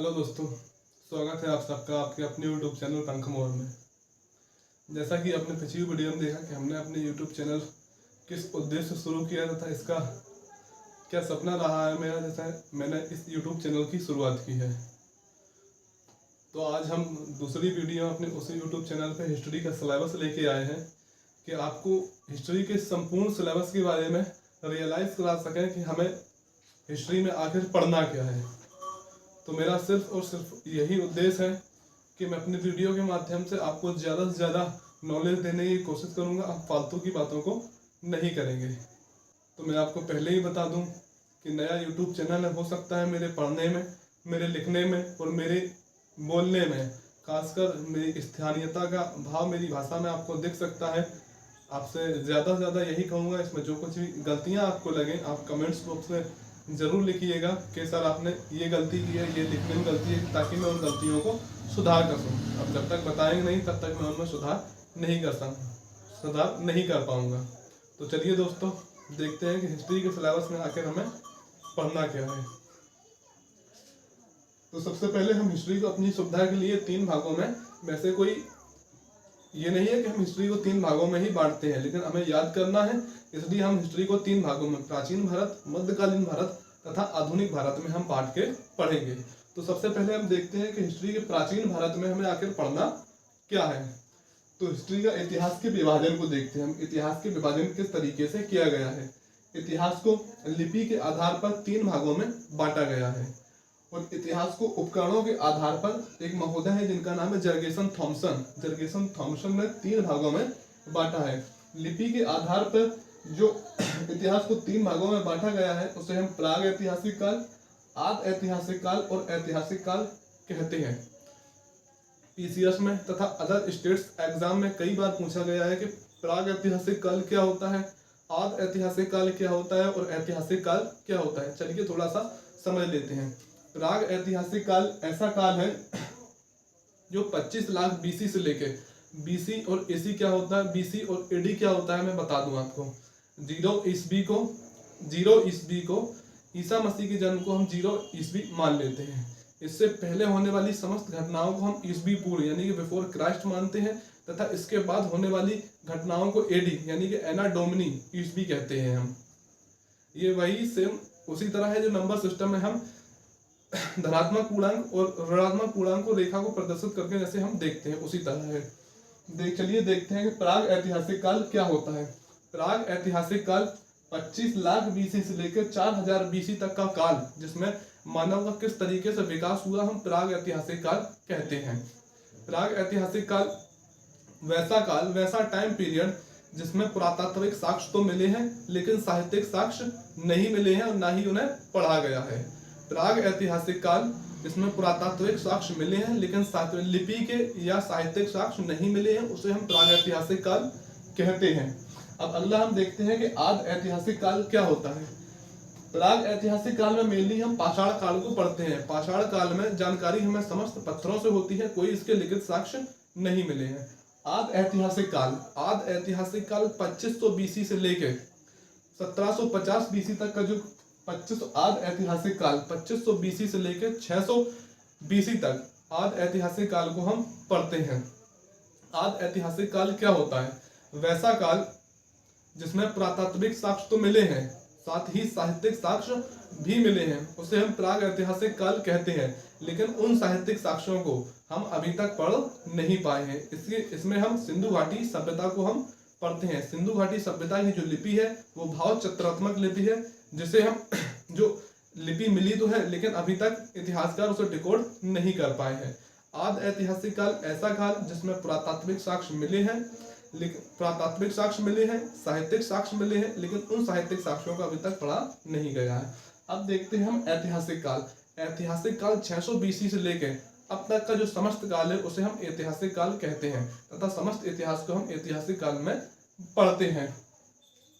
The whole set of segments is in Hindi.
हेलो दोस्तों, स्वागत है आप सबका आपके अपने यूट्यूब चैनल पंख मोर में। जैसा कि आपने पिछली वीडियो में देखा कि हमने अपने यूट्यूब चैनल किस उद्देश्य से शुरू किया तथा इसका क्या सपना रहा है मेरा, जैसा मैंने इस यूट्यूब चैनल की शुरुआत की है। तो आज हम दूसरी वीडियो अपने उसी यूट्यूब चैनल पर हिस्ट्री का सिलेबस लेके आए हैं कि आपको हिस्ट्री के संपूर्ण सिलेबस के बारे में रियलाइज़ करा सकें कि हमें हिस्ट्री में आखिर पढ़ना क्या है। तो मेरा सिर्फ और सिर्फ यही उद्देश्य है कि मैं अपनी वीडियो के माध्यम से आपको ज़्यादा से ज़्यादा नॉलेज देने की कोशिश करूँगा। आप फालतू की बातों को नहीं करेंगे। तो मैं आपको पहले ही बता दूं कि नया यूट्यूब चैनल है, हो सकता है मेरे पढ़ने में, मेरे लिखने में और मेरे बोलने में, खासकर मेरी स्थानीयता का भाव मेरी भाषा में आपको दिख सकता है। आपसे ज़्यादा से ज़्यादा यही कहूँगा, इसमें जो कुछ भी गलतियाँ आपको लगें आप कमेंट्स बॉक्स में ज़रूर लिखिएगा कि सर आपने ये गलती की है, ये लिखने में गलती है, ताकि मैं उन गलतियों को सुधार कर सकूँ। अब जब तक बताएंगे नहीं तब तक मैं उनमें सुधार नहीं कर पाऊँगा। तो चलिए दोस्तों, देखते हैं कि हिस्ट्री के सिलेबस में आकर हमें पढ़ना क्या है। तो सबसे पहले हम हिस्ट्री को अपनी सुविधा के लिए 3 भागों में, वैसे कोई ये नहीं है कि हम हिस्ट्री को 3 भागों में ही बांटते हैं, लेकिन हमें याद करना है, इसलिए हम हिस्ट्री को 3 भागों में, प्राचीन भारत, मध्यकालीन भारत तथा आधुनिक भारत में हम बांट के पढ़ेंगे। तो सबसे पहले हम देखते हैं कि हिस्ट्री के प्राचीन भारत में हमें आखिर पढ़ना क्या है। तो हिस्ट्री का इतिहास के विभाजन को देखते हैं हम। इतिहास के विभाजन किस तरीके से किया गया है। इतिहास को लिपि के आधार पर 3 भागों में बांटा गया है और इतिहास को उपकरणों के आधार पर एक महोदय है जिनका नाम है जर्गेसन थॉमसन ने 3 भागों में बांटा है। लिपि के आधार पर जो इतिहास को 3 भागों में बांटा गया है उसे हम प्राग ऐतिहासिक काल, आद ऐतिहासिक काल और ऐतिहासिक काल कहते हैं। पीसीएस में तथा अदर स्टेट्स एग्जाम में कई बार पूछा गया है कि प्राग ऐतिहासिक काल क्या होता है, आद ऐतिहासिक काल क्या होता है और ऐतिहासिक काल क्या होता है। चलिए थोड़ा सा समझ लेते हैं। प्राग ऐतिहासिक काल ऐसा काल है जो 25 लाख बीसी से लेके, बीसी और एसी क्या होता है, बीसी और एडी क्या होता है मैं बता दूं आपको। 0 ईस्वी को ईसा मसीह के जन्म को हम 0 ईस्वी मान लेते हैं। इससे पहले होने वाली समस्त घटनाओं को हम ईस्वी पूर्व यानी कि बिफोर क्राइस्ट मानते हैं तथा इसके बाद होने वाली घटनाओं को एडी यानी कि एना डोमिनी ईस्वी कहते हैं हम। ये वही सेम उसी तरह है जो नंबर सिस्टम में हम धनात्मक पूर्णांक और ऋणात्मक पूर्णांक को रेखा को प्रदर्शित करके जैसे हम देखते हैं उसी तरह है। चलिए देखते हैं कि प्राग ऐतिहासिक काल क्या होता है। प्राग ऐतिहासिक काल 25 लाख बीसी से लेकर 4000 बीसी तक का काल, जिसमें मानव का किस तरीके से विकास हुआ, हम प्राग ऐतिहासिक काल कहते हैं। प्राग ऐतिहासिक काल वैसा टाइम पीरियड जिसमें पुरातात्विक साक्ष्य तो मिले हैं लेकिन साहित्यिक साक्ष्य नहीं मिले हैं और ना ही उन्हें पढ़ा गया है। प्राग ऐतिहासिक काल जिसमें पुरातात्विक साक्ष्य मिले हैं लेकिन लिपि के या साहित्यिक साक्ष्य नहीं मिले हैं, उसे हम प्राग ऐतिहासिक काल कहते हैं। अब अगला हम देखते हैं कि आद ऐतिहासिक काल क्या होता है। प्राग ऐतिहासिक काल में मेनली हम पाषाण काल को पढ़ते हैं। पाषाण काल में जानकारी हमें समस्त पत्थरों से होती है, कोई इसके लिखित साक्ष्य नहीं मिले हैं। आद ऐतिहासिक काल 2500 बीसी से लेकर 1750 बीसी तक का जो आद ऐतिहासिक काल 2500 बीसी से लेकर 600 बीसी तक आद ऐतिहासिक काल को हम पढ़ते हैं। आद ऐतिहासिक काल क्या होता है, वैसा काल जिसमें पुरातात्विक साक्ष्य तो मिले हैं साथ ही साहित्यिक साक्ष्य भी मिले हैं, उसे हम प्राग ऐतिहासिक काल कहते हैं। लेकिन उन साहित्यिक साक्ष्यों को हम अभी तक पढ़ नहीं पाए हैं, इसलिए इसमें हम सिंधु घाटी सभ्यता को हम पढ़ते हैं। सिंधु घाटी सभ्यता की जो लिपि है वो भाव चित्रात्मक लिपि है, जिसे हम जो लिपि मिली तो है लेकिन अभी तक इतिहासकार उसे डिकोड नहीं कर पाए हैं। आद ऐतिहासिक काल ऐसा काल जिसमें पुरातात्विक साक्ष्य मिले हैं, साहित्यिक साक्ष्य मिले हैं लेकिन उन साहित्यिक साक्ष्यों का अभी तक पढ़ा नहीं गया है। अब देखते हैं हम ऐतिहासिक काल। ऐतिहासिक काल 600 बीसी से लेकर अब तक का जो समस्त काल है उसे हम ऐतिहासिक काल कहते हैं तथा समस्त इतिहास को हम ऐतिहासिक काल में पढ़ते हैं।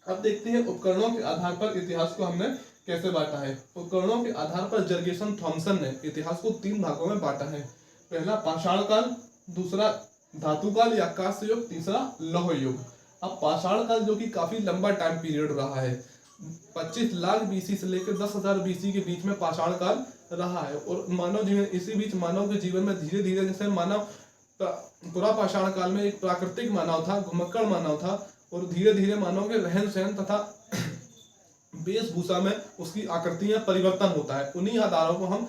अब देखते हैं उपकरणों के आधार पर इतिहास को हमने कैसे बांटा है। उपकरणों के आधार पर जर्गेसन थॉमसन ने इतिहास को 3 भागों में बांटा है। पहला पाषाण काल, दूसरा धातु काल या कांस्य युग, तीसरा लौह युग। अब पाषाण काल जो कि काफी लंबा टाइम पीरियड रहा है, 25 लाख बीसी से लेकर 10,000 बीसी के बीच में पाषाण काल रहा है। और मानव जीवन, इसी बीच मानव के जीवन में धीरे धीरे, जैसे मानव पूरा पाषाण काल में एक प्राकृतिक मानव था, घुमक्कड़ मानव था, और धीरे धीरे मानव के रहन सहन तथा वेशभूषा में उसकी आकृतियां परिवर्तन होता है। उन्हीं आधारों को हम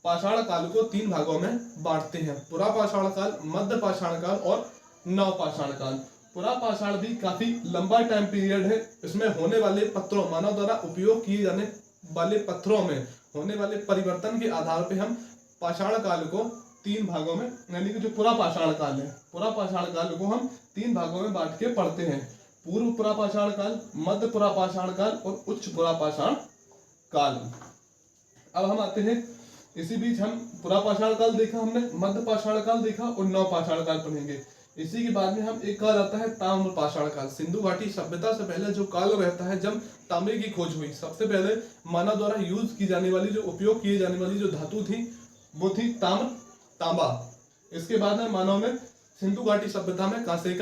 पाषाण काल को 3 भागों में बांटते हैं, पुरा पाषाण काल, मध्य पाषाण काल और नव पाषाण काल। पुरा पाषाण भी काफी लंबा टाइम पीरियड है। इसमें होने वाले पत्थरों, मानव द्वारा उपयोग किए जाने वाले पत्थरों में होने वाले परिवर्तन के आधार पर हम पाषाण काल को 3 भागों में, यानी कि जो पुरा पाषाण काल है, पुरा पाषाण काल को हम 3 भागों में बांट के पढ़ते हैं, पूर्व पुरा पाषाण काल, मध्य पुरा पाषाण काल और उच्च पुरा पाषाण काल। अब हम आते हैं, इसी बीच हम पुरा पाषाण काल देखा हमने, मध्य पाषाण काल देखा और नव पाषाण काल पढ़ेंगे। इसी के बाद में हम एक काल आता है ताम्र पाषाण काल। सिंधु घाटी सभ्यता से पहले जो काल रहता है जब तांबे की खोज हुई, सबसे पहले मानव द्वारा यूज की जाने वाली, जो उपयोग किए जाने वाली जो धातु थी वो थी तांबा। इसके बाद में मानव ने सिंधु घाटी सभ्यता में कांसे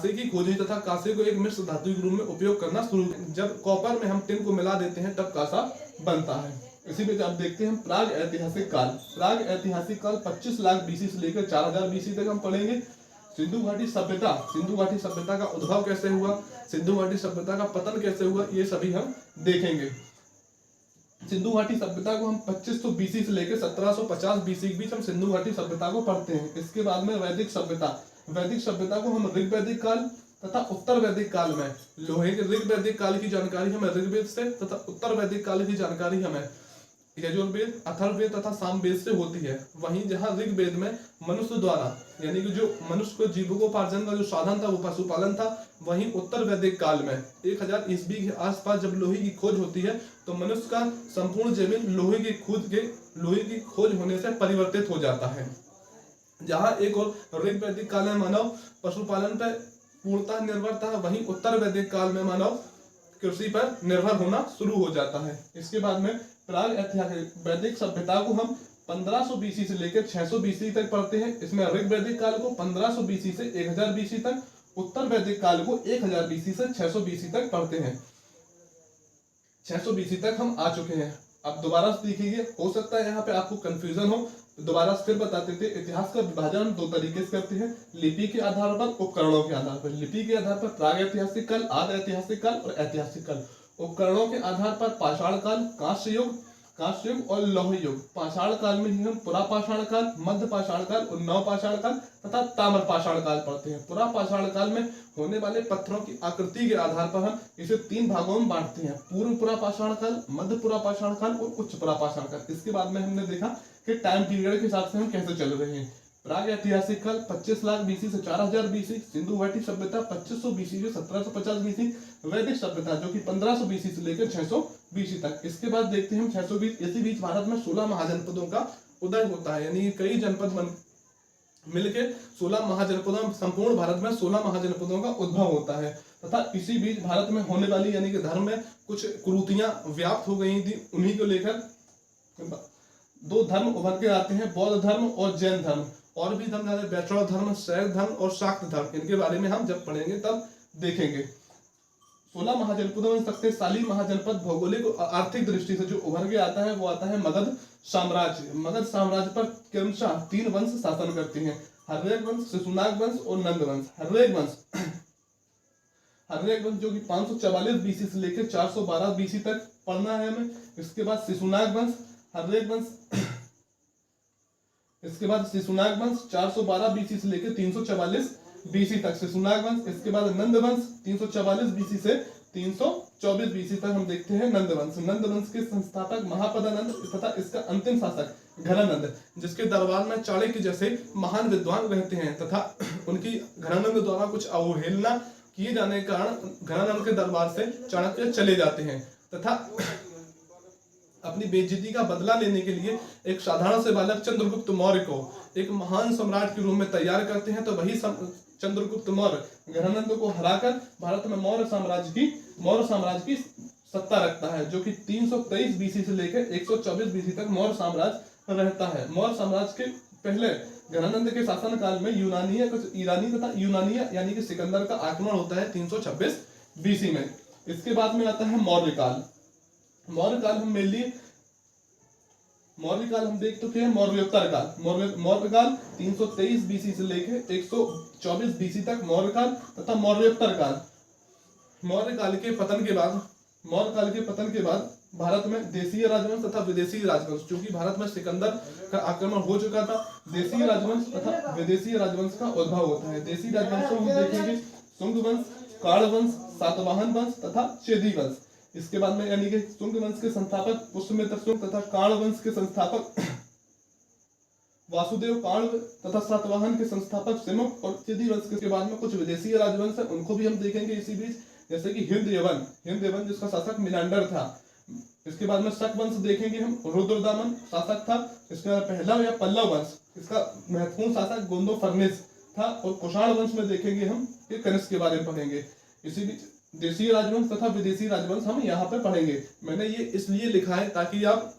की खोज हुई तथा कांसे को एक मिश्र धातु के रूप में उपयोग करना शुरू। जब कॉपर में हम टिन को मिला देते हैं तब कांसा बनता है। इसी में आप देखते हैं प्राग ऐतिहासिक काल। प्राग ऐतिहासिक काल 25 लाख बीसी से लेकर 4000 बीसी तक हम पढ़ेंगे। सिंधु घाटी सभ्यता का उद्भव कैसे हुआ, सिंधु घाटी सभ्यता का पतन कैसे हुआ, ये सभी हम देखेंगे। सिंधु घाटी सभ्यता को हम 2500 बीसी से लेकर 1750 बीसी के बीच हम सिंधु घाटी सभ्यता को पढ़ते हैं। इसके बाद में वैदिक सभ्यता को हम ऋग्वैदिक काल तथा उत्तर वैदिक काल में लोहे के ऋग्वैदिक काल की जानकारी हमें ऋग्वेद से तथा उत्तर वैदिक काल की जानकारी हमें यजुर्वेद, अथर्ववेद तथा सामवेद से होती है। वहीं जहाँ ऋग्वेद में मनुष्य द्वारा, यानी कि जो मनुष्य को जीविकोपार्जन का जो साधन था वो पशुपालन था, वहीं उत्तर वैदिक काल में 1000 ईस्वी के आसपास जब लोहे की खोज होती है तो मनुष्य का संपूर्ण जीवन लोहे की खोज होने से परिवर्तित हो जाता है। जहाँ एक और ऋग्वैदिक काल में मानव पशुपालन पर पूर्णतः निर्भर था, वहीं उत्तर वैदिक काल में मानव कृषि पर निर्भर होना शुरू हो जाता है। इसके बाद में प्राग ऐतिहासिक वैदिक सभ्यता को हम 1500 बीसी से लेकर 600 बीसी तक पढ़ते हैं। इसमें ऋग्वैदिक काल को 1500 बीसी से 1000 बीसी तक, उत्तर वैदिक काल को 1000 बीसी से 600 बीसी तक पढ़ते हैं। 600 बीसी तक हम आ चुके हैं। अब दोबारा से देखिए, हो सकता है यहाँ पे आपको कंफ्यूजन हो, दोबारा फिर बताते थे। इतिहास का विभाजन हम 2 तरीके से करते हैं, लिपि के आधार पर, उपकरणों के आधार पर। लिपि के आधार पर प्राग ऐतिहासिक काल, आद ऐतिहासिक काल और ऐतिहासिक काल। उपकरणों के आधार पर पाषाण काल, कांस्य युग और लौह युग। पाषाण काल में ही हम पुरा पाषाण काल, मध्य पाषाण काल और नव पाषाण काल तथा ताम्र पाषाण काल पढ़ते हैं। पुरा पाषाण काल में होने वाले पत्थरों की आकृति के आधार पर हम इसे 3 भागों में बांटते हैं, पूर्व पुरा पाषाण काल, मध्य पुरा पाषाण काल और उच्च पुरा पाषाण काल। इसके बाद में हमने देखा कि टाइम पीरियड के हिसाब से हम कैसे चल रहे हैं। प्राग ऐतिहासिक काल 25 लाख बीसी से 4000 बीसी, सिंधु घाटी सभ्यता 2500 बीसी से 1750 बीसी, वैदिक सभ्यता जो कि 1500 बीसी से लेकर 600 बीसी तक। इसके बाद देखते हैं हम 620। इसी बीच भारत में 16 महाजनपदों का उदय होता है, यानी कई जनपद मिलके 16 महाजनपदों, संपूर्ण भारत में 16 महाजनपदों का उद्भव होता है। तथा इसी बीच भारत में होने वाली, यानी कि धर्म में कुछ कुरीतियां व्याप्त हो गई थी, उन्हीं को लेकर 2 धर्म उभर के आते हैं, बौद्ध धर्म और जैन धर्म। और भी धर्म, वैष्णव धर्म, शैव धर्म और शाक्त धर्म, इनके बारे में हम जब पढ़ेंगे तब देखेंगे। 16 महाजनपदों में शक्तिशाली महाजनपद भौगोलिक और आर्थिक दृष्टि से जो उभर के आता है वो आता है मगध साम्राज्य। मगध साम्राज्य पर क्रमशः 3 वंश शासन करते हैं, हर्यक वंश, शिशुनाग वंश और नंद वंश। हर्यक वंश जो कि 544 बीसी से लेकर 412 बीसी तक पढ़ना है हमें। इसके बाद शिशुनाग वंश, इसके बाद शिशुनाग वंश 412 बीसी से लेकर 344 बीसी तक शिशुनाग वंश। इसके बाद नंद वंश 344 बीसी से 324 बीसी तक हम देखते हैं नंद वंश। नंद वंश के संस्थापक महापदानंद तथा इसका अंतिम शासक घनानंद, जिसके दरबार में चाणक्य जैसे महान विद्वान रहते हैं तथा उनकी घनानंद द्वारा कुछ अवहेलना किए जाने के कारण घनानंद के दरबार से चाणक्य चले जाते हैं तथा अपनी बेइज्जती का बदला लेने के लिए एक साधारण से बालक चंद्रगुप्त मौर्य को एक महान सम्राट के रूप में तैयार करते हैं। तो वही चंद्रगुप्त मौर्य घनानंद को हराकर भारत में मौर्य साम्राज्य की सत्ता रखता है, जो कि 323 बीसी से लेकर 124 बीसी तक मौर्य साम्राज्य रहता है। मौर्य साम्राज्य के पहले घनानंद के शासन काल में ईरानी तथा यूनानिया यानी कि सिकंदर का आक्रमण होता है 326 बीसी में। इसके बाद में आता है मौर्य काल। मौर्य काल हम मेनली मौर्य काल हम देख चुके हैं। मौर्योत्तर काल, मौर्य काल 323 बीसी से लेकर 124 बीसी तक मौर्य काल तथा मौर्योत्तर काल। मौर्य काल के पतन के बाद भारत में देशीय राजवंश तथा विदेशी राजवंश, क्योंकि भारत में सिकंदर का आक्रमण हो चुका था, देशीय राजवंश तथा विदेशी राजवंश का उद्भव होता है। देशी राजवंश हम देखेंगे शुंग वंश, काड़ वंश, सातवाहन वंश तथा चेदी वंश। इसके बाद में यानी कि शुंग वंश के संस्थापक पुष्यमित्र शुंग तथा काड़ वंश के संस्थापक वासुदेव काण्व तथा सातवाहन के संस्थापक सिमुक, और चेदी वंश के बाद में कुछ विदेशी राजवंश है, उनको भी हम देखेंगे इसी बीच, जैसे कि हिंद यवन जिसका शासक मिनांडर था। इसके बाद में शक वंश देखेंगे हम, रुद्रदामन शासक था। इसके बाद पहला या पल्लव वंश, इसका महत्वपूर्ण शासक गोंदो फर्नेस था। और कुषाण वंश में देखेंगे हम कि कनिष्क के बारे में पढ़ेंगे। इसी बीच देशीय राजवंश तथा विदेशी राजवंश हम यहाँ पे पढ़ेंगे। मैंने ये इसलिए लिखा है ताकि आप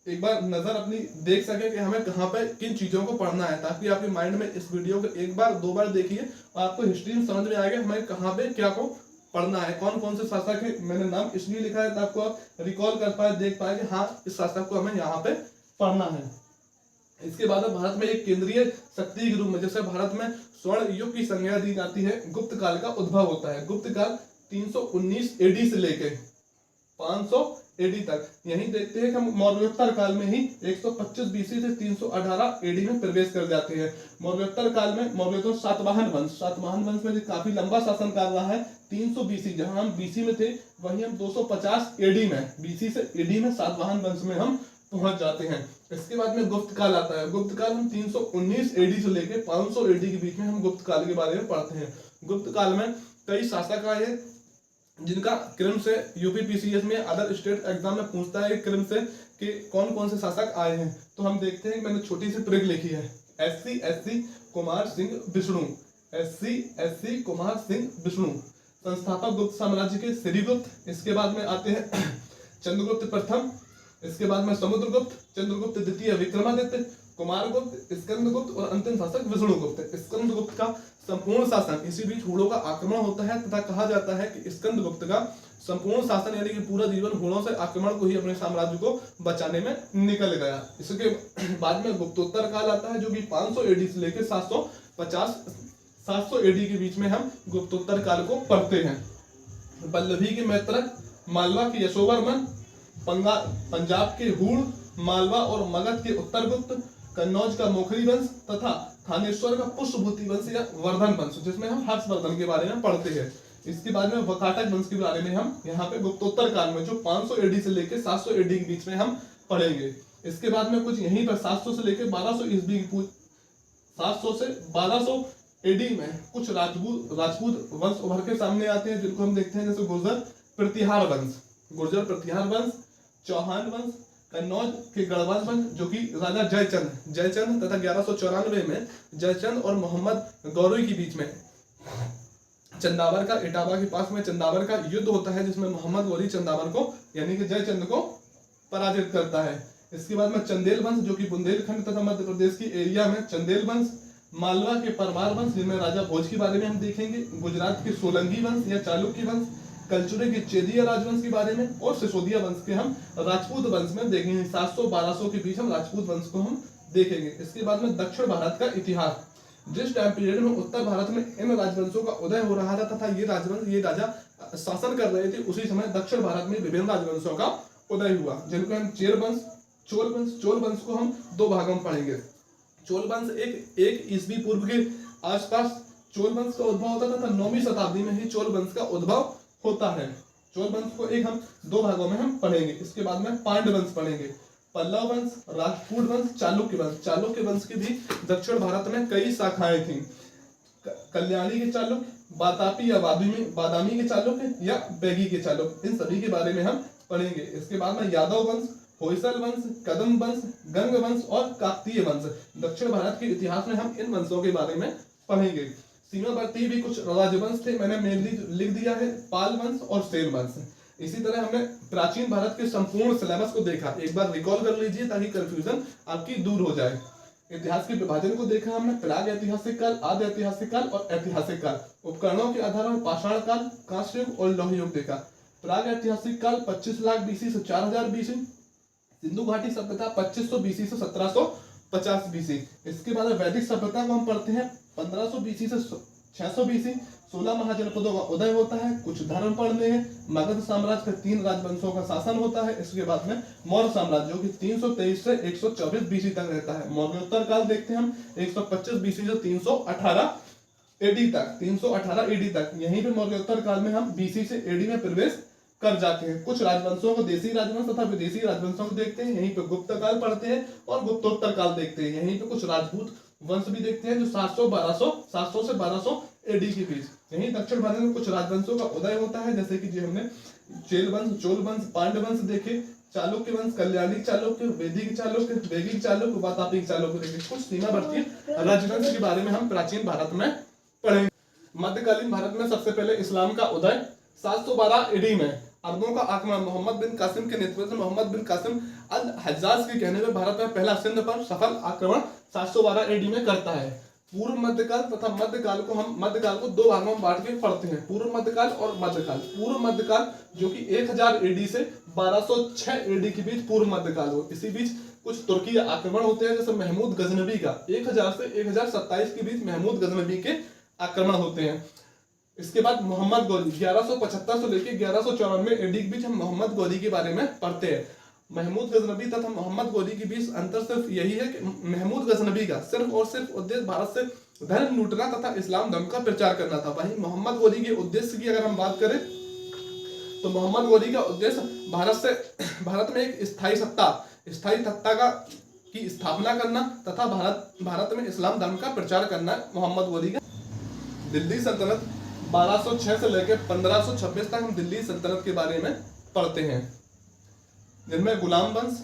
एक बार नजर अपनी देख सके कि हमें कहाँ पे किन चीजों को पढ़ना है, ताकि आपके माइंड में इस वीडियो को एक बार दो बार देखिए और आपको हिस्ट्री में समझ में आएगा हमें कहाँ पे क्या को पढ़ना है, कौन कौन से शासक है। मैंने नाम इसलिए लिखा है ताकि आप रिकॉल कर पाए, देख पाए कि हाँ इस शासक को हमें यहाँ पे पढ़ना है। इसके बाद भारत में एक केंद्रीय शक्ति के रूप में, जैसे भारत में स्वर्ण युग की संज्ञा दी जाती है, गुप्त काल का उद्भव होता है। गुप्त काल 319 एडी से लेके 500 एडी तक। यही देखते हैं कि हम मौर्योत्तर काल में ही 125 बीसी से 318 एडी में प्रवेश कर जाते हैं। मौर्योत्तर काल में मौर्योत्तर सातवाहन वंश में काफी लंबा शासनकाल रहा है। 300 बीसी, जहां हम बीसी में थे वहीं हम 250 एडी में, बीसी से एडी में सातवाहन वंश में हम पहुंच जाते हैं। इसके बाद में गुप्त काल आता है। गुप्त काल हम 319 एडी से लेकर 500 एडी के बीच में हम गुप्त काल के बारे में पढ़ते हैं। गुप्त काल में कई शासक आए जिनका क्रम से यूपीपीसीएस में अदर स्टेट एग्जाम में पूछता है क्रम से कि कौन कौन से शासक आए हैं। तो हम देखते हैं, मैंने छोटी सी ट्रिक लिखी है। SC Kumar Singh Vishnu, SC Kumar Singh Vishnu. संस्थापक गुप्त साम्राज्य के श्रीगुप्त। इसके बाद में आते हैं चंद्रगुप्त प्रथम, इसके बाद में समुद्रगुप्त, चंद्रगुप्त द्वितीय, विक्रमादित्य, कुमारगुप्त, स्कंदगुप्त और अंतिम शासक विष्णुगुप्त। स्कंदगुप्त का संपूर्ण शासन, इसी बीच हुड़ों का आक्रमण होता है तथा कहा जाता है कि स्कंदगुप्त का संपूर्ण शासन यानी कि पूरा जीवन हुड़ों से आक्रमण को ही अपने साम्राज्य को बचाने में निकल गया। इसके बाद में गुप्तोत्तर काल आता है जो कि 500 एडी से लेकर 700 एडी के बीच में हम गुप्तोत्तर काल को पढ़ते हैं। पल्लवी के मैत्रक, मालवा के यशोवर्मन, पंजाब के हूण, मालवा और मगध के उत्तरगुप्त, कन्नौज का मोखरी वंश तथा थानेश्वर का पुष्पभूति वंश या वर्धन वंश, जिसमें हम हर्षवर्धन के बारे में पढ़ते हैं। इसके बाद में वकाटक वंश के बारे में हम यहाँ पे गुप्तोत्तर काल में जो 500 एडी से लेकर 700 एडी के बीच में हम पढ़ेंगे। इसके बाद में कुछ यहीं पर 700 से लेकर 1200 ईस्वी की 700 से 1200 एडी में कुछ राजपूत वंश उभर के सामने आते हैं, जिनको हम देखते हैं जैसे गुर्जर प्रतिहार वंश, चौहान वंश, कन्नौज के गढ़वाल वंश जो कि राजा जयचंद तथा 1194 में जयचंद और मोहम्मद गौरी के बीच में चंदावर का इटावा के पास में चंदावर का युद्ध होता है, जिसमें मोहम्मद गौरी चंदावर को यानी कि जयचंद को पराजित करता है। इसके बाद में चंदेल वंश जो कि बुंदेलखंड तथा मध्य प्रदेश की एरिया में चंदेल वंश, मालवा के परमार वंश जिनमें राजा भोज के बारे में हम देखेंगे, गुजरात के सोलंकी वंश या चालुक्य वंश, कलचुरे के चेदिया राजवंश के बारे में और सिसोदिया वंश के हम राजपूत वंश में देखेंगे। 700-1200 के बीच हम राजपूत वंश को हम देखेंगे। इसके बाद में दक्षिण भारत का इतिहास, जिस टाइम पीरियड में उत्तर भारत में इन राजवंशों का उदय हो रहा था तथा ये राजा शासन कर रहे थे, उसी समय दक्षिण भारत में विभिन्न राजवंशों का उदय हुआ, जिनको हम चोल वंश को हम दो भागों में पढ़ेंगे। चोल वंश एक ईस्वी पूर्व के आसपास चोल वंश का उद्भव होता था, 9वीं शताब्दी में ही चोल वंश का उद्भव होता है। चोल वंश को हम दो भागों में हम पढ़ेंगे। इसके बाद में पांड्य वंश पढ़ेंगे, पल्लव वंश, राजपूत वंश, चालुक्य वंश की भी दक्षिण भारत में कई शाखाएं थीं। कल्याणी के चालुक्य, बातापी या बादामी के चालुक्य या बैगी के चालुक्य, इन सभी के बारे में हम पढ़ेंगे। इसके बाद में यादव वंश, होयसल वंश, कदम वंश, गंग वंश और काकतीय वंश। दक्षिण भारत के इतिहास में हम इन वंशों के बारे में पढ़ेंगे। सीमावर्ती भी कुछ राजवंश थे, मैंने मेनली लिख दिया है पाल वंश और सेन वंश। इसी तरह हमने प्राचीन भारत के संपूर्ण सिलेबस को देखा, एक बार रिकॉल कर लीजिए ताकि कंफ्यूजन आपकी दूर हो जाए। इतिहास के विभाजन को देखा हमने, प्राग ऐतिहासिक काल, आदि ऐतिहासिक काल और ऐतिहासिक काल। उपकरणों के आधार पर पाषाण काल, कांस्य युग और लौह युग देखा। प्राग ऐतिहासिक काल 25 लाख बीसी से 4000 बीसी। सिंधु घाटी सभ्यता 2500 बीसी से 1750 बीसी। इसके बाद वैदिक सभ्यता को हम पढ़ते हैं 1500 बीसी से 600 बीसी। 16 महाजनपदों का उदय होता है। कुछ धर्म पढ़ने हैं। मगध साम्राज्य के 3 राजवंशों का शासन होता है। इसके बाद में मौर्य साम्राज्य जो कि 323 से 124 बीसी तक रहता है। मौर्योत्तर काल देखते हैं हम 125 बीसी से 318 एडी तक, 318 एडी तक। यहीं पे मौर्योत्तर काल में हम बीसी से एडी में प्रवेश कर जाते हैं। कुछ राजवंशों को देसी राजवंश तथा विदेशी राजवंशों को देखते हैं। यहीं पे गुप्त काल पढ़ते हैं और गुप्तोत्तर काल देखते हैं। यहीं पे कुछ राजपूत वंश भी देखते हैं जो 700 से 1200 एडी के बीच। यहीं दक्षिण भारत में कुछ राजवंशों का उदय होता है, जैसे कि जो हमने चेल वंश, चोल वंश, पांड्य वंश देखे, चालुक्य वंश, कल्याणी चालुक्य, वैदिक चालुक्य, वैदिक चालुक्य, वातापिक चालुक्य देखे। कुछ सीमावर्ती राजवंश के बारे में हम प्राचीन भारत में पढ़ेंगे। मध्यकालीन भारत में सबसे पहले इस्लाम का उदय 712 एडी में। अरबों का आक्रमण मोहम्मद बिन कासिम के नेतृत्व से मोहम्मद बिन कासिम अल हज्जाज के कहने में भारत में पहला सिंध पर सफल आक्रमण 712 एडी में करता है। पूर्व मध्यकाल तथा मध्यकाल को हम मध्यकाल को 2 भागों में बांट के पढ़ते हैं, पूर्व मध्यकाल और मध्यकाल। पूर्व मध्यकाल जो कि 1000 एडी से 1206 एडी के बीच पूर्व मध्यकाल हो। इसी बीच कुछ तुर्की आक्रमण होते हैं, जैसे महमूद गजनबी का 1000 से 1027 के बीच महमूद गजनबी के आक्रमण होते हैं। इसके बाद मोहम्मद गौरी 1175 से लेकर 1194 एडी के बीच हम मोहम्मद गौरी के बारे में पढ़ते हैं। महमूद गजनबी तथा मोहम्मद गौरी के बीच अंतर सिर्फ यही है कि महमूद गजनबी का सिर्फ और सिर्फ उद्देश्य भारत से धर्म लूटना तथा इस्लाम धर्म का प्रचार करना था। वहीं मोहम्मद गौरी के उद्देश्य की अगर हम बात करें तो मोहम्मद गौरी का उद्देश्य भारत में एक स्थायी सत्ता की स्थापना करना तथा भारत में इस्लाम धर्म का प्रचार करना मोहम्मद गौरी का। दिल्ली सल्तनत 1206 से लेकर 1526 तक हम दिल्ली सल्तनत के बारे में पढ़ते हैं, जिनमें गुलाम वंश,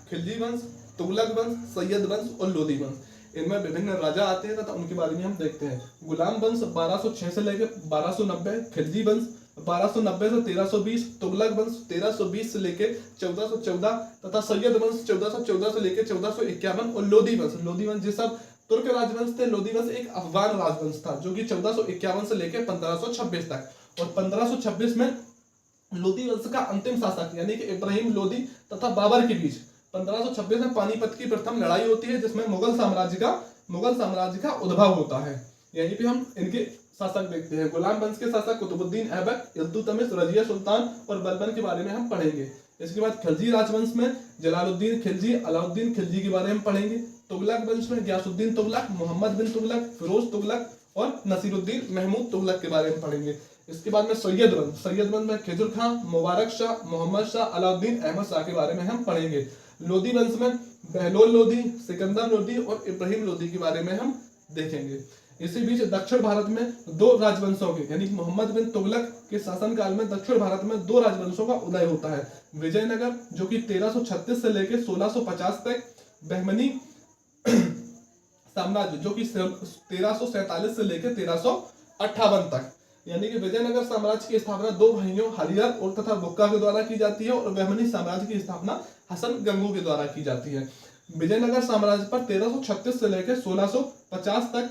खिलजी वंश, तुगलक वंश, सैयद वंश और लोदी वंश, इनमें विभिन्न राजा आते हैं तथा उनके बारे में हम देखते हैं। गुलाम वंश 1206 से लेकर 1290, खिलजी वंश 1290 से 1320, तुगलक वंश 1320 से लेकर 1414 तथा सैयद वंश 1414 से लेकर 1451 और लोदी वंश ये सब तुर्क राजवंश थे। लोदी वंश एक अफगान राजवंश था जो कि 1451 से लेकर 1526 तक। और 1526 में लोदी वंश का अंतिम शासक यानी कि इब्राहिम लोदी तथा बाबर के बीच 1526 में पानीपत की प्रथम लड़ाई होती है, जिसमें मुगल साम्राज्य का उद्भव होता है। यहीं पे हम इनके शासक देखते हैं। गुलाम वंश के शासक कुतुबुद्दीन ऐबक, इल्तुतमिश, रजिया सुल्तान और बलबन के बारे में हम पढ़ेंगे। इसके बाद खिलजी राजवंश में जलालुद्दीन खिलजी, अलाउद्दीन खिलजी के बारे में पढ़ेंगे। तुगलक वंश में गयासुद्दीन तुगलक, मोहम्मद बिन तुगलक, फिरोज तुगलक और नसीरुद्दीन महमूद तुगलक के बारे में पढ़ेंगे। इसके बाद में सैयद वंश में खिजुर खां, मुबारक शाह, मोहम्मद शाह, अलाउद्दीन अहमद शाह के बारे में हम पढ़ेंगे। लोदी वंश में बहलोल लोदी, सिकंदर लोदी और इब्राहिम लोदी के बारे में हम देखेंगे। इसी बीच दक्षिण भारत में 2 राजवंशों के यानी मोहम्मद बिन तुगलक के शासनकाल में दक्षिण भारत में 2 राजवंशों का उदय होता है। विजयनगर जो कि 1336 से लेकर 1650 तक, बहमनी साम्राज्य जो कि 1347 से लेकर 1358 तक, यानी कि विजयनगर साम्राज्य की स्थापना 2 भाइयों हरिहर और तथा बुक्का के द्वारा की जाती है और बहमनी साम्राज्य की स्थापना हसन गंगू के द्वारा की जाती है। विजयनगर साम्राज्य पर 1336 से लेकर 1650 तक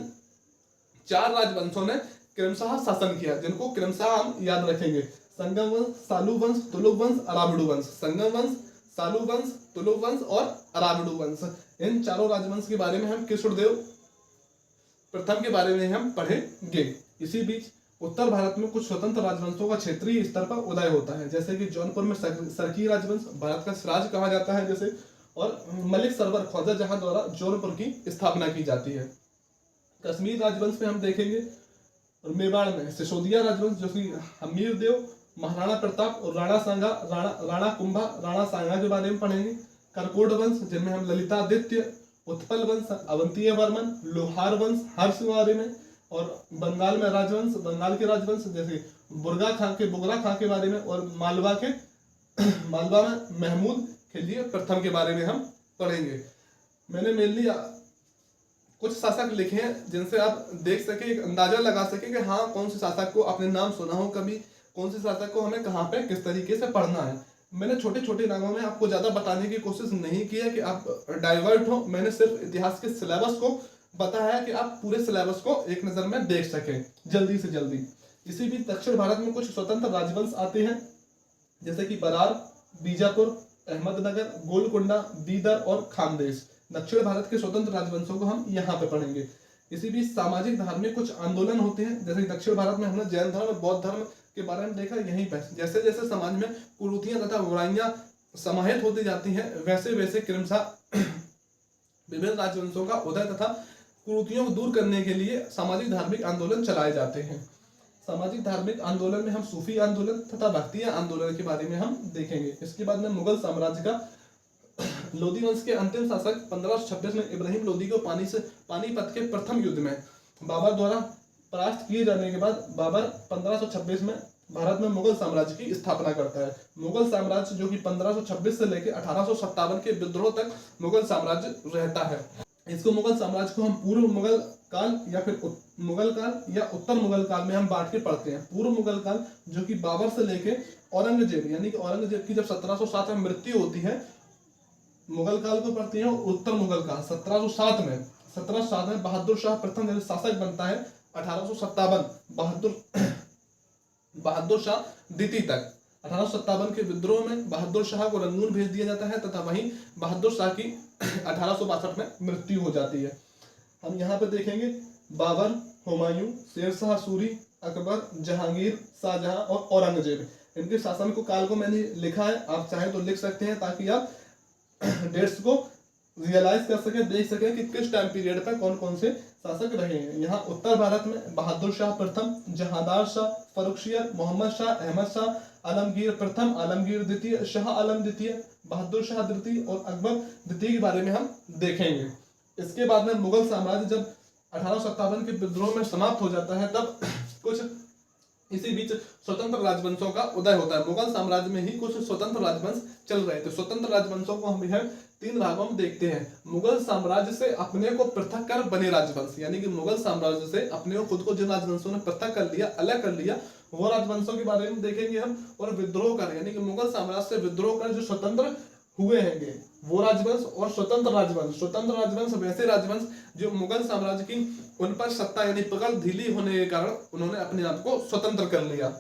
4 राजवंशों ने क्रमशः शासन किया, जिनको क्रमशः हम याद रखेंगे। संगम वंश, सालू वंश, तुलुक वंश, अराबिडू वंश। संगम वंश, सालू वंश, तुलुक वंश और अराबिडू वंश, इन 4 राजवंश के बारे में हम कृष्णदेव प्रथम के बारे में हम पढ़ेंगे। इसी बीच उत्तर भारत में कुछ स्वतंत्र राजवंशों का क्षेत्रीय स्तर पर उदय होता है, जैसे कि जौनपुर में सरकी राजवंश, भारत का सिराज कहा जाता है जैसे, और मलिक सरवर ख्वाजा जहां द्वारा जौनपुर की स्थापना की जाती है। कश्मीर राजवंश में हम देखेंगे और मेवाड़ में सिसोदिया राजवंश जो कि हमीर देव, महाराणा प्रताप और राणा कुंभा, राणा सांगा के बारे में पढ़ेंगे। करकोट वंश जिनमें हम ललितादित्य, उत्पल वंश, अवंतीय वर्मन, लोहार वंश, हर्ष के बारे में, और बंगाल में बंगाल के राजवंश जैसे बुगरा खां के बारे में, और मालवा में महमूद खिलजी प्रथम के बारे में हम पढ़ेंगे। मैंने मेनली कुछ शासक लिखे हैं जिनसे आप देख सके, एक अंदाजा लगा सके कि हाँ कौन से शासक को आपने नाम सुना हो कभी, कौन से शासक को हमें कहाँ पे किस तरीके से पढ़ना है। मैंने छोटे छोटे नामों में आपको ज्यादा बताने की कोशिश नहीं की है कि आप डाइवर्ट हो। मैंने सिर्फ इतिहास के सिलेबस को बताया है कि आप पूरे सिलेबस को एक नजर में देख सके जल्दी से जल्दी। इसी बीच दक्षिण भारत में कुछ स्वतंत्र राजवंश आते हैं, जैसे कि बरार, बीजापुर, अहमदनगर, गोलकुंडा, बीदर और खानदेश। दक्षिण भारत के स्वतंत्र राजवंशों को हम यहाँ पे पढ़ेंगे। इसी बीच सामाजिक धार्मिक कुछ आंदोलन होते हैं, जैसे दक्षिण भारत में हमने जैन धर्म और बौद्ध धर्म के बारे में देखा। यहीं पर जैसे जैसे समाज में कुरीतियां तथा बुराइयां समाहित होती जाती हैं, वैसे वैसे क्रमशः विभिन्न राजवंशों का उदय तथा कुरीतियों को दूर करने के लिए सामाजिक धार्मिक आंदोलन चलाए जाते हैं। सामाजिक धार्मिक आंदोलन में हम सूफी आंदोलन तथा भक्तिय आंदोलन के बारे में हम देखेंगे। इसके बाद में मुगल साम्राज्य का लोधी वंश के अंतिम शासक 1526 में इब्राहिम लोधी को पानीपत के प्रथम युद्ध में बाबर द्वारा परास्त किए जाने के बाद बाबर 1526 में भारत में मुगल साम्राज्य की स्थापना करता है। मुगल साम्राज्य जो कि 1526 से लेकर 1857 के विद्रोह तक मुगल साम्राज्य रहता है। इसको मुगल साम्राज्य को हम पूर्व मुगल काल या फिर मुगल काल या उत्तर मुगल काल में हम बांट के पढ़ते हैं। पूर्व मुगल काल जो कि बाबर से लेके औरंगजेब, यानी कि औरंगजेब की जब 1707 में मृत्यु होती है, मुगल काल को पढ़ते हैं। उत्तर मुगल काल 1707 में बहादुर शाह प्रथम जब शासक बनता है 1857 बहादुर शाह द्वितीय तक। 1857 के विद्रोह में बहादुर शाह को रंगून भेज दिया जाता है तथा वहीं बहादुर शाह की 1862 में मृत्यु हो जाती है। हम यहाँ पे देखेंगे बाबर, हुमायूं, शेरशाह सूरी, अकबर, जहांगीर, शाहजहां और औरंगजेब। इनके शासन को काल को मैंने लिखा है, आप चाहें तो लिख सकते हैं ताकि आप डेट्स को रियलाइज कर सके, देख सके कि किस टाइम पीरियड पर कौन कौन से शासक रहे हैं। यहाँ उत्तर भारत में बहादुर शाह प्रथम, जहांदार शाह, फर्रुखशियर, मोहम्मद शाह, अहमद शाह, आलमगीर प्रथम, आलमगीर द्वितीय, शाह आलम द्वितीय, बहादुर शाह द्वितीय और अकबर द्वितीय के बारे में हम देखेंगे। इसके बाद में मुगल साम्राज्य जब 1857 के विद्रोह में समाप्त हो जाता है, तब कुछ इसी बीच स्वतंत्र राजवंशों का उदय होता है। मुगल साम्राज्य में ही कुछ स्वतंत्र राजवंश चल रहे थे। स्वतंत्र राजवंशों को हम यह 3 भागों में देखते हैं। मुगल साम्राज्य से अपने को पृथक कर बने राजवंश, यानी कि मुगल साम्राज्य से अपने को खुद को जिन राजवंशों ने पृथक कर लिया, अलग कर लिया, वो राजवंशों के बारे में देखेंगे हम। और विद्रोह कर, यानी कि मुगल साम्राज्य से विद्रोह कर जो स्वतंत्र हुए हैं वो राजवंश और स्वतंत्र राजवंश। स्वतंत्र राजवंश वैसे राजवंश जो मुगल साम्राज्य की उन पर सत्ता यानी पकड़ ढीली होने के कारण उन्होंने अपने आप को स्वतंत्र कर लिया।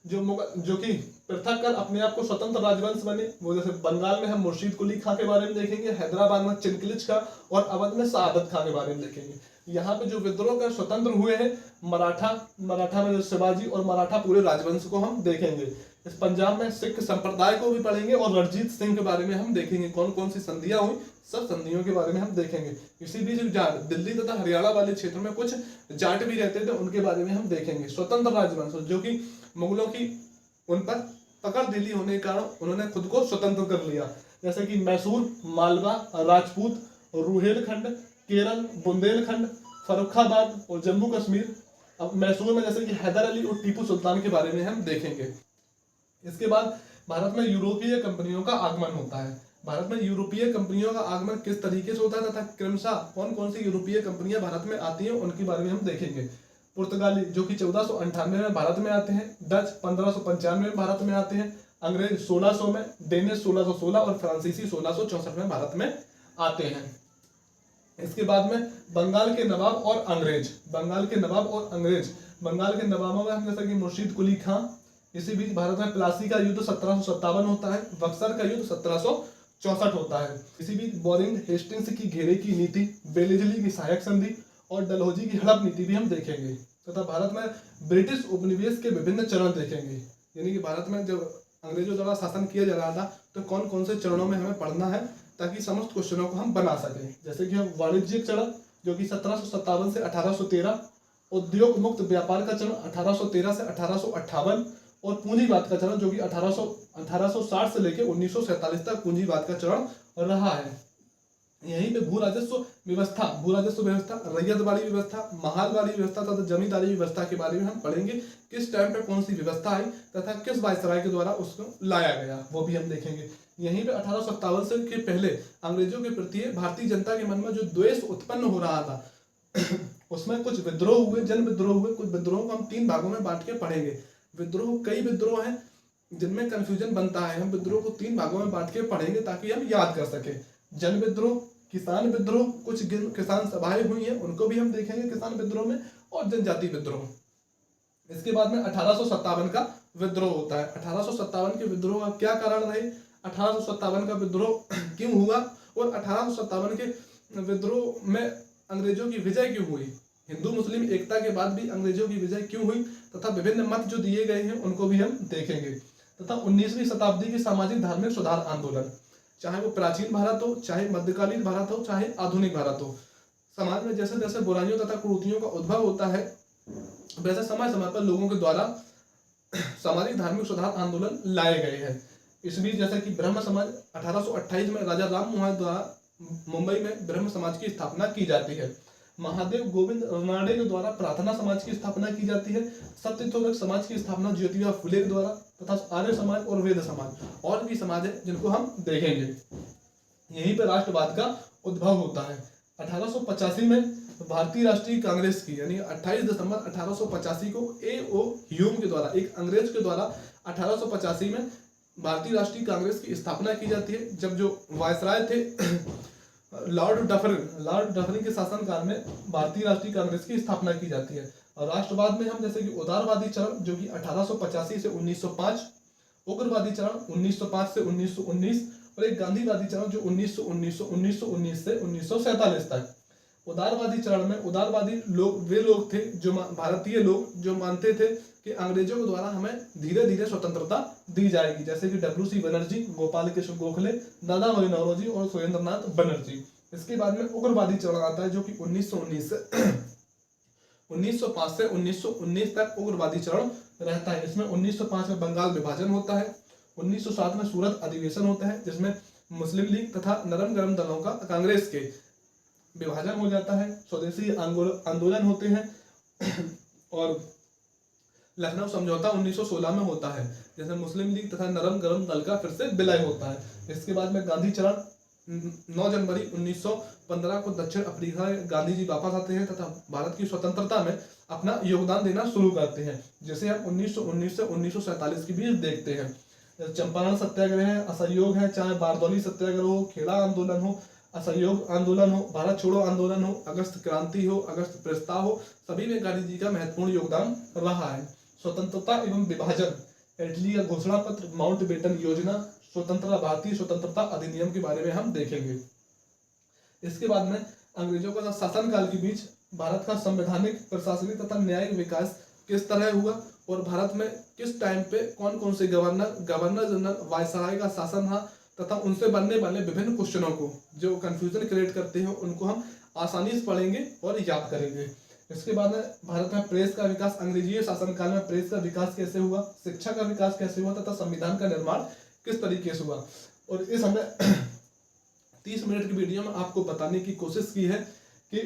जो कि पृथक कर अपने आप को स्वतंत्र राजवंश बने, वो जैसे बंगाल में हम मुर्शीद कुली खां के बारे में देखेंगे, हैदराबाद में चिनकिलिच खां और अवध में सआदत खां के बारे में देखेंगे। यहाँ पे जो विद्रोह कर स्वतंत्र हुए हैं मराठा में जो शिवाजी और मराठा पूरे राजवंश को हम देखेंगे। इस पंजाब में सिख संप्रदाय को भी पढ़ेंगे और रणजीत सिंह के बारे में हम देखेंगे, कौन कौन सी संधियां हुई, सब संधियों के बारे में हम देखेंगे। इसी बीच दिल्ली तथा हरियाणा वाले क्षेत्र में कुछ जाट भी रहते थे, उनके बारे में हम देखेंगे। स्वतंत्र राजवंश जो कि मुगलों की उन पर पकड़ ढीली होने के कारण उन्होंने खुद को स्वतंत्र कर लिया, जैसे कि मैसूर, मालवा, राजपूत, रुहेलखंड, केरल, बुंदेलखंड, फर्रुखाबाद और जम्मू कश्मीर। अब मैसूर में जैसे कि हैदर अली और टीपू सुल्तान के बारे में हम देखेंगे। इसके बाद भारत में यूरोपीय कंपनियों का आगमन होता है। भारत में यूरोपीय कंपनियों का आगमन किस तरीके से होता है तथा क्रमशः कौन कौन सी यूरोपीय कंपनियां भारत में आती हैं उनके बारे में हम देखेंगे। पुर्तगाली जो कि 1498 में भारत में आते हैं, डच 1595 में भारत में आते हैं, अंग्रेज 1600 में, डेनिश 1616 और फ्रांसीसी 1664 में भारत में आते हैं। इसके बाद में बंगाल के नवाब और अंग्रेज। बंगाल के नवाबों में हम जैसे कि मुर्शीद कुली खां। इसी बीच भारत में प्लासी का युद्ध 1757 होता है, बक्सर का युद्ध 1764 होता है। इसी बीच बोरिंग हेस्टिंग्स की घेरे की नीति, बेलेजली की सहायक संधि और डलहौजी की हड़प नीति भी हम देखेंगे तथा भारत में ब्रिटिश उपनिवेश के विभिन्न चरण देखेंगे। यानी कि भारत में जब अंग्रेजों द्वारा शासन किया जा रहा था तो कौन कौन से चरणों में हमें पढ़ना है ताकि समस्त क्वेश्चनों को हम बना सकें। जैसे कि हम वाणिज्यिक चरण जो कि 1757 से 1813, उद्योग मुक्त व्यापार का चरण 1813 से 1858 और पूंजीवाद का चरण जो कि 1860 से लेकर 1947 तक पूंजीवाद का चरण रहा है। यहीं पे भू राजस्व व्यवस्था, रैयतवाड़ी व्यवस्था, महालवाड़ी व्यवस्था तथा जमींदारी व्यवस्था के बारे में हम पढ़ेंगे। किस टाइम पे कौन सी व्यवस्था आई तथा किस वायसराय के द्वारा उसको लाया गया वो भी हम देखेंगे। यहीं पे 1857 से के पहले अंग्रेजों के प्रति भारतीय जनता के मन में जो द्वेष उत्पन्न हो रहा था उसमें कुछ विद्रोह हुए, जन विद्रोह हुए। कुछ विद्रोह को हम 3 भागों में बांट के पढ़ेंगे। कई विद्रोह हैं जिनमें कंफ्यूजन बनता है, हम विद्रोह को 3 भागों में बांट के पढ़ेंगे ताकि हम याद कर सके। जन विद्रोह, किसान विद्रोह, कुछ किसान सभाएं हुई हैं उनको भी हम देखेंगे किसान विद्रोह में, और जनजाति विद्रोह। इसके बाद में 1857 का विद्रोह होता है। 1857 के विद्रोह का क्या कारण रहे, 1857 का विद्रोह क्यों हुआ और 1857 के विद्रोह में अंग्रेजों की विजय क्यों हुई, हिंदू मुस्लिम एकता के बाद भी अंग्रेजों की विजय क्यों हुई, तथा विभिन्न मत जो दिए गए हैं उनको भी हम देखेंगे। तथा 19वीं शताब्दी के सामाजिक धार्मिक सुधार आंदोलन, चाहे वो प्राचीन भारत हो, चाहे मध्यकालीन भारत हो, चाहे आधुनिक भारत हो, समाज में जैसे जैसे बुराइयों तथा कुरीतियों का उद्भव होता है वैसे समय समय पर लोगों के द्वारा सामाजिक धार्मिक सुधार आंदोलन लाए गए हैं। इस बीच जैसे कि ब्रह्म समाज 1828 में राजा राम मोहन द्वारा मुंबई में ब्रह्म समाज की स्थापना की जाती है। महादेव गोविंद रानडे के द्वारा प्रार्थना समाज की स्थापना की जाती है। सत्यशोधक समाज की स्थापना ज्योतिबा फुले के द्वारा, तथा आर्य समाज और वेद समाज और भी समाज है जिनको हम देखेंगे। यहीं पर राष्ट्रवाद का उद्भव होता है। 1885 में भारतीय राष्ट्रीय कांग्रेस की यानी 28 दिसंबर 1885 को A.O. ह्यूम के द्वारा, एक अंग्रेज के द्वारा 1885 में भारतीय राष्ट्रीय कांग्रेस की स्थापना की जाती है। जब जो वायसराय थे लॉर्ड डफरिन के शासनकाल में भारतीय राष्ट्रीय कांग्रेस की स्थापना की जाती है। और राष्ट्रवाद में हम जैसे कि उदारवादी चरण जो कि 1885 से 1905, उग्रवादी चरण 1905 से 1919 और एक गांधीवादी चरण जो 1919 से 1947 तक। उदारवादी चरण में उदारवादी लोग वे लोग थे जो भारतीय लोग जो मानते थे कि अंग्रेजों के द्वारा हमें धीरे धीरे स्वतंत्रता दी जाएगी, जैसे कि W.C. बनर्जी, गोपाल कृष्ण गोखले, दादाभाई नौरोजी और सुरेंद्रनाथ बनर्जी। इसके बाद में उग्रवादी चरण आता है जो कि 1905 से 1919 तक उग्रवादी चरण रहता है। इसमें 1905 में बंगाल विभाजन होता है, 1907 में सूरत अधिवेशन होता है जिसमें मुस्लिम लीग तथा नरम गरम दलों का कांग्रेस के विभाजन हो जाता है, स्वदेशी आंदोलन होते हैं और लखनऊ समझौता 1916 में होता है जैसे मुस्लिम लीग तथा नरम गरम दल का फिर से विलय होता है। इसके बाद में गांधी चरण 9 जनवरी 1915 को दक्षिण अफ्रीका गांधी जी वापस आते हैं तथा भारत की स्वतंत्रता में अपना योगदान देना शुरू करते हैं, जिसे हम 1919 से 1947 के बीच देखते हैं। चंपारण सत्याग्रह है, असहयोग है, चाहे बारदौली सत्याग्रह हो, खेड़ा आंदोलन हो, असहयोग आंदोलन हो, भारत छोड़ो आंदोलन हो, अगस्त क्रांति हो, अगस्त प्रस्ताव हो, सभी में गांधी जी का महत्वपूर्ण योगदान रहा है। स्वतंत्रता एवं विभाजन, इटली का घोषणा पत्र, माउंटबेटन योजना, स्वतंत्रता भारतीय स्वतंत्रता अधिनियम के बारे में हम देखेंगे। इसके बाद में अंग्रेजों का शासनकाल के बीच भारत का संवैधानिक, प्रशासनिक तथा न्यायिक विकास किस तरह हुआ और भारत में किस टाइम पे कौन कौन से गवर्नर जनरल, वायसराय का शासन था तथा उनसे बनने वाले विभिन्न क्वेश्चनों को जो कंफ्यूजन क्रिएट करते हैं उनको हम आसानी से पढ़ेंगे और याद करेंगे। इसके बाद में भारत में प्रेस का विकास, अंग्रेजी शासनकाल में प्रेस का विकास कैसे हुआ, शिक्षा का विकास कैसे हुआ तथा संविधान का निर्माण किस तरीके से हुआ। और इस हमने 30 मिनट की वीडियो में आपको बताने की कोशिश की है कि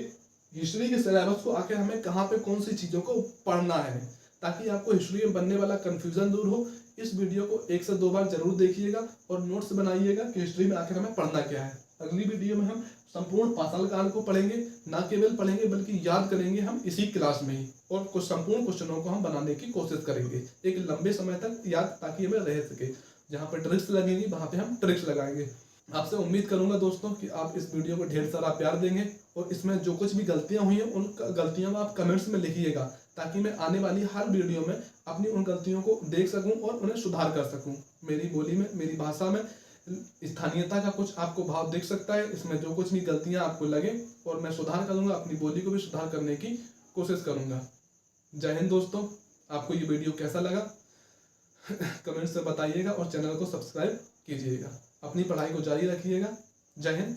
हिस्ट्री के सिलेबस को आखिर हमें कहाँ पे कौन सी चीजों को पढ़ना है, ताकि आपको हिस्ट्री में बनने वाला कंफ्यूजन दूर हो। इस वीडियो को 1 से 2 बार जरूर देखिएगा और नोट्स बनाइएगा कि हिस्ट्री में आखिर हमें पढ़ना क्या है। अगली वीडियो में हम संपूर्ण पाषाण काल को पढ़ेंगे, ना केवल पढ़ेंगे बल्कि याद करेंगे हम इसी क्लास में ही, और कुछ संपूर्ण क्वेश्चनों को हम बनाने की कोशिश करेंगे एक लंबे समय तक याद, ताकि हमें रह सके। जहाँ पर ट्रिक्स लगेंगी वहां पे हम ट्रिक्स लगाएंगे। आपसे उम्मीद करूंगा दोस्तों कि आप इस वीडियो को ढेर सारा प्यार देंगे और इसमें जो कुछ भी गलतियां हुई हैं उन गलतियों को आप कमेंट्स में लिखिएगा, ताकि मैं आने वाली हर वीडियो में अपनी उन गलतियों को देख सकूं और उन्हें सुधार कर सकूं। मेरी बोली में, मेरी भाषा में स्थानीयता का कुछ आपको भाव दिख सकता है। इसमें जो कुछ भी गलतियां आपको लगे और मैं सुधार करूंगा, अपनी बोली को भी सुधार करने की कोशिश करूंगा। जय हिंद दोस्तों, आपको ये वीडियो कैसा लगा कमेंट्स में बताइएगा और चैनल को सब्सक्राइब कीजिएगा। अपनी पढ़ाई को जारी रखिएगा। जय हिंद।